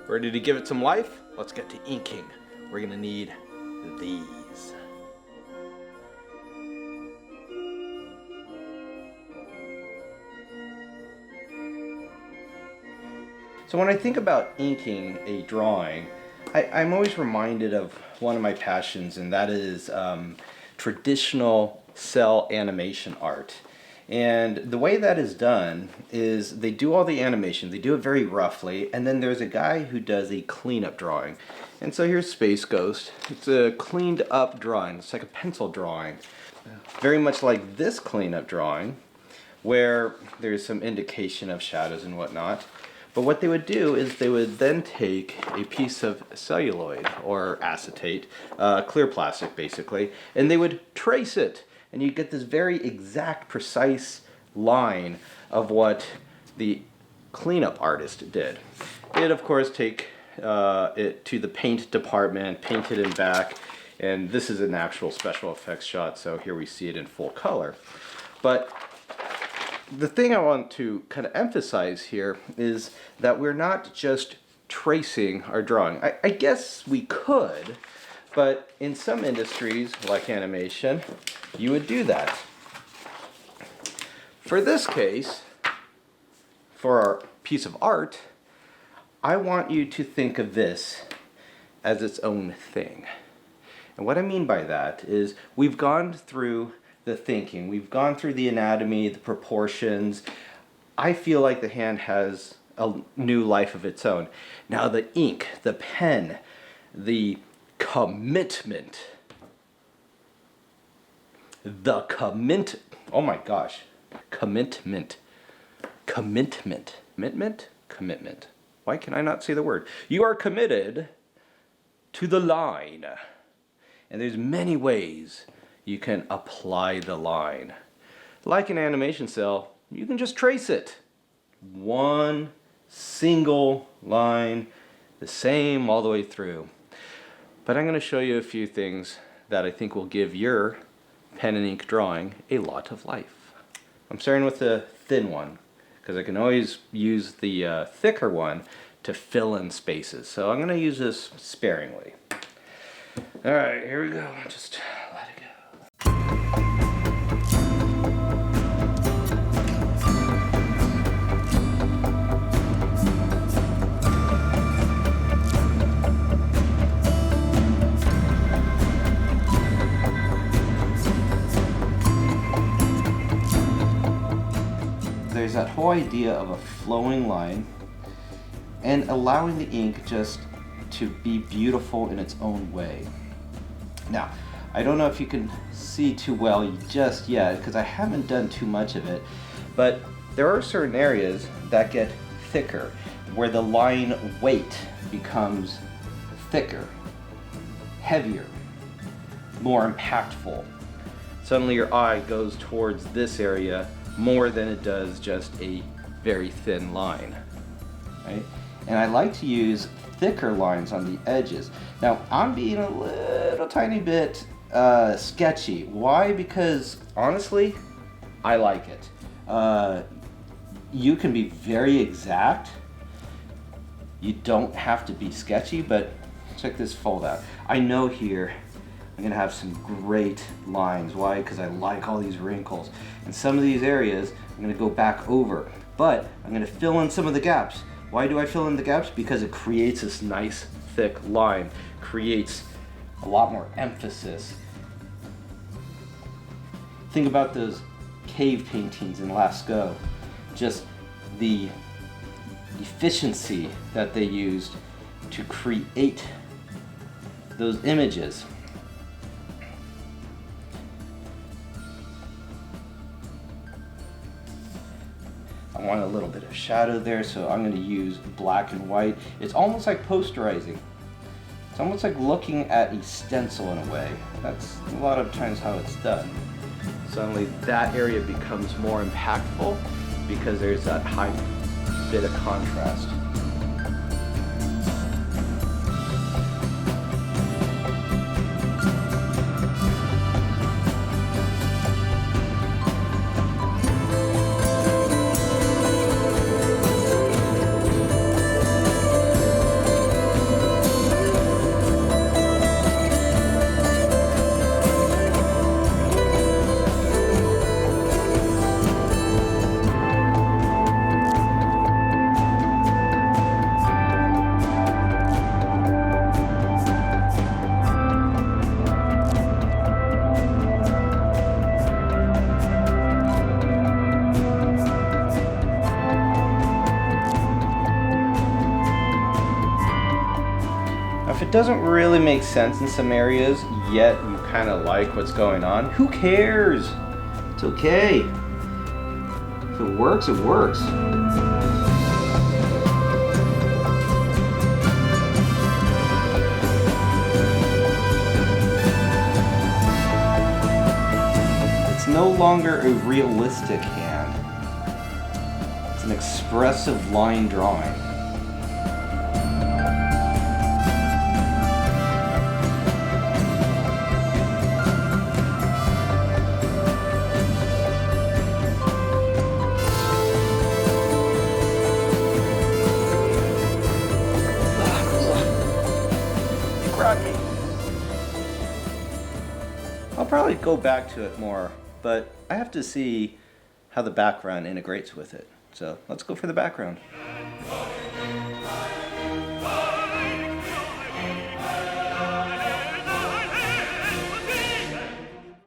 Ready to give it some life? Let's get to inking. We're gonna need these. So when I think about inking a drawing, I'm always reminded of one of my passions, and that is traditional cell animation art. And the way that is done is they do all the animation, they do it very roughly, and then there's a guy who does a cleanup drawing. And so here's Space Ghost. It's a cleaned up drawing, it's like a pencil drawing. Very much like this cleanup drawing, where there's some indication of shadows and whatnot. But what they would do is they would then take a piece of celluloid or acetate, clear plastic basically, and they would trace it. And you get this very exact, precise line of what the cleanup artist did. They'd of course take it to the paint department, paint it in back, and this is an actual special effects shot, so here we see it in full color. But the thing I want to kind of emphasize here is that we're not just tracing our drawing. I guess we could, but in some industries, like animation, you would do that. For this case, for our piece of art, I want you to think of this as its own thing. And what I mean by that is we've gone through the thinking, we've gone through the anatomy, the proportions. I feel like the hand has a new life of its own. Now the ink, the pen, the commitment, oh my gosh, commitment. Why can I not say the word? You are committed to the line. And there's many ways you can apply the line. Like an animation cell, you can just trace it. One single line, the same all the way through. But I'm going to show you a few things that I think will give your pen and ink drawing a lot of life. I'm starting with the thin one, because I can always use the thicker one to fill in spaces. So I'm going to use this sparingly. Alright, here we go. Just let it go. There's that whole idea of a flowing line and allowing the ink just to be beautiful in its own way. Now, I don't know if you can see too well just yet because I haven't done too much of it, but there are certain areas that get thicker where the line weight becomes thicker, heavier, more impactful. Suddenly your eye goes towards this area more than it does just a very thin line, right? And I like to use thicker lines on the edges. Now, I'm being a little tiny bit sketchy. Why? Because honestly, I like it. You can be very exact. You don't have to be sketchy, but check this fold out. I know here I'm gonna have some great lines. Why? Because I like all these wrinkles. And some of these areas I'm gonna go back over, but I'm gonna fill in some of the gaps. Why do I fill in the gaps? Because it creates this nice thick line, creates a lot more emphasis. Think about those cave paintings in Lascaux. Just the efficiency that they used to create those images. I want a little bit of shadow there, so I'm going to use black and white. It's almost like posterizing. It's almost like looking at a stencil in a way. That's a lot of times how it's done. Suddenly that area becomes more impactful because there's that high bit of contrast. it doesn't really make sense in some areas, yet you kind of like what's going on, who cares? It's okay. If it works, it works. It's no longer a realistic hand. It's an expressive line drawing. I'll probably go back to it more, but I have to see how the background integrates with it. So let's go for the background.